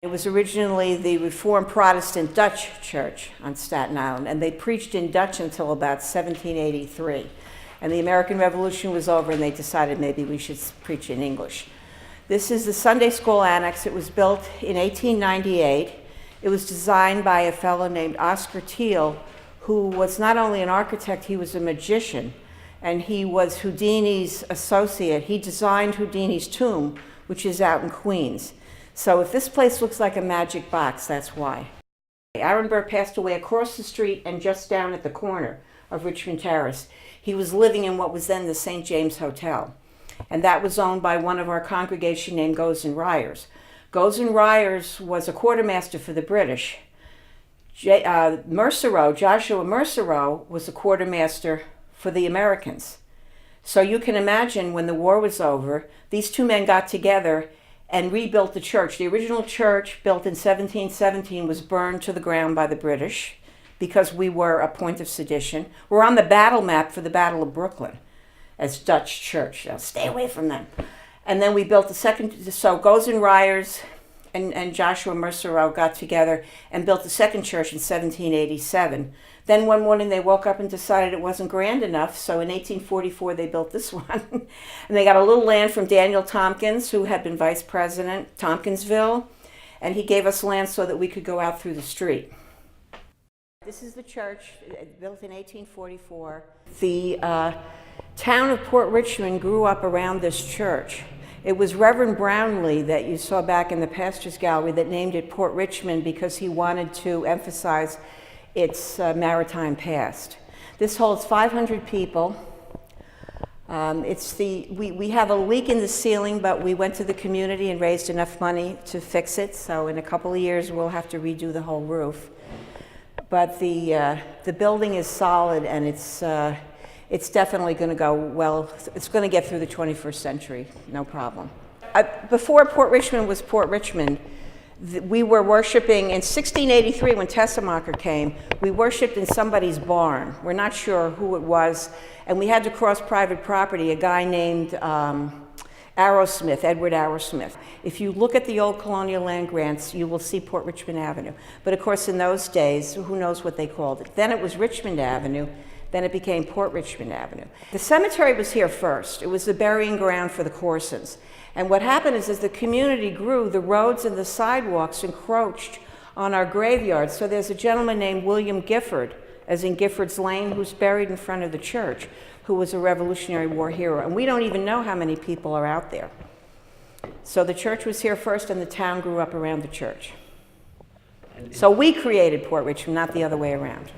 It was originally the Reformed Protestant Dutch church on Staten Island, and they preached in Dutch until about 1783. And the American Revolution was over, and they decided maybe we should preach in English. This is the Sunday School Annex. It was built in 1898. It was designed by a fellow named Oscar Thiel, who was not only an architect, he was a magician, and he was Houdini's associate. He designed Houdini's tomb, which is out in Queens. So if this place looks like a magic box, that's why. Aaron Burr passed away across the street and just down at the corner of Richmond Terrace. He was living in what was then the St. James Hotel, and that was owned by one of our congregation named Goes and Ryers. Goes and Ryers was a quartermaster for the British. Joshua Mercereau was a quartermaster for the Americans. So you can imagine when the war was over, these two men got together and rebuilt the church. The original church, built in 1717, was burned to the ground by the British because we were a point of sedition. We're on the battle map for the Battle of Brooklyn as Dutch church. Now, stay away from them. And then we built the second, so Goes and Ryers and Joshua Mercereau got together and built the second church in 1787. Then one morning they woke up and decided it wasn't grand enough, so in 1844 they built this one. And they got a little land from Daniel Tompkins, who had been vice president, Tompkinsville, and he gave us land so that we could go out through the street. This is the church, built in 1844. The town of Port Richmond grew up around this church. It was Reverend Brownlee that you saw back in the Pastor's Gallery that named it Port Richmond because he wanted to emphasize its maritime past. This holds 500 people. We have a leak in the ceiling, but we went to the community and raised enough money to fix it, so in a couple of years we'll have to redo the whole roof. But the building is solid, and it's definitely going to go well. It's going to get through the 21st century, no problem. Before Port Richmond was Port Richmond, we were worshiping in 1683 when Tessemacher came. We worshiped in somebody's barn. We're not sure who it was, and we had to cross private property. A guy named Arrowsmith, Edward Arrowsmith. If you look at the old colonial land grants, you will see Port Richmond Avenue. But of course, in those days, who knows what they called it? Then it was Richmond Avenue. Then it became Port Richmond Avenue. The cemetery was here first. It was the burying ground for the Corsons. And what happened is, as the community grew, the roads and the sidewalks encroached on our graveyard. So there's a gentleman named William Gifford, as in Gifford's Lane, who's buried in front of the church, who was a Revolutionary War hero. And we don't even know how many people are out there. So the church was here first, and the town grew up around the church. So we created Port Richmond, not the other way around.